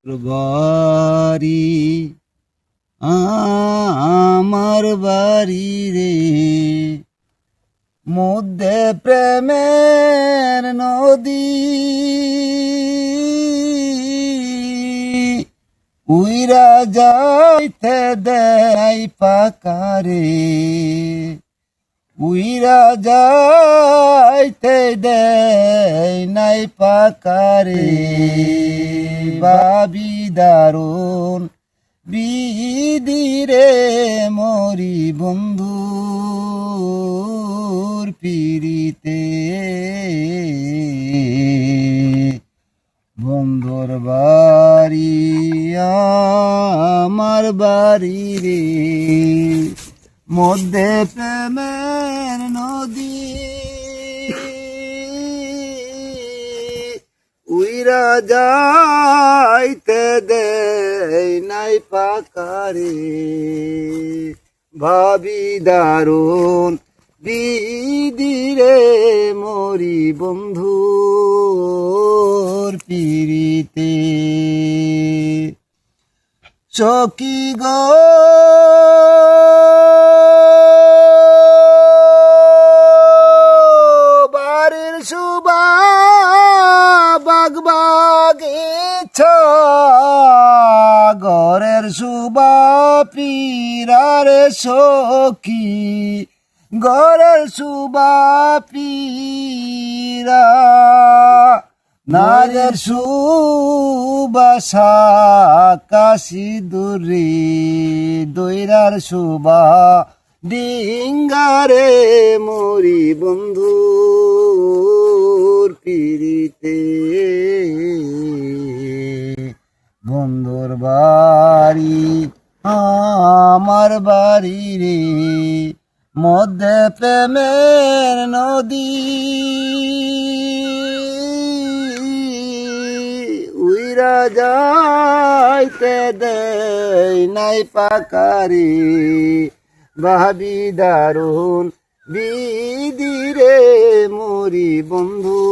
বাড়ি আমার বাড়ি রে, মধ্যে প্রেমের নদী, উইরা যাইতে দেয় পাকারে, উইরা যাইতে দেয় নাই পাকারে। ভাবি দারুণ বিদিরে মরি বন্ধুর পিরিতে, বন্ধুর বাড়ি আমার বাড়ি রে, মধ্যে প্রেমের নদী, উইরা যাইতে দেয় নাই পাকারে। ভাবি দারুণ বিদিরে মরি বন্ধুর পিরিতে। সখী গো বাড়ির শুভা বাগবাগিছা, ঘরের শুভা পীরারে সখী, ঘরের শুভা পীরা, নারের সুবাসা কাশি দূরে, দৈরার শুভা ডিঙ্গারে মরি বন্ধুর পিরিতে। বন্ধুর বাড়ি আমার বাড়ি রে, মধ্যে প্রেমের নদী, উইরা যাইতে দেয় নাই পাকারে। ভাবি দারুণ বিদিরে মরি বন্ধু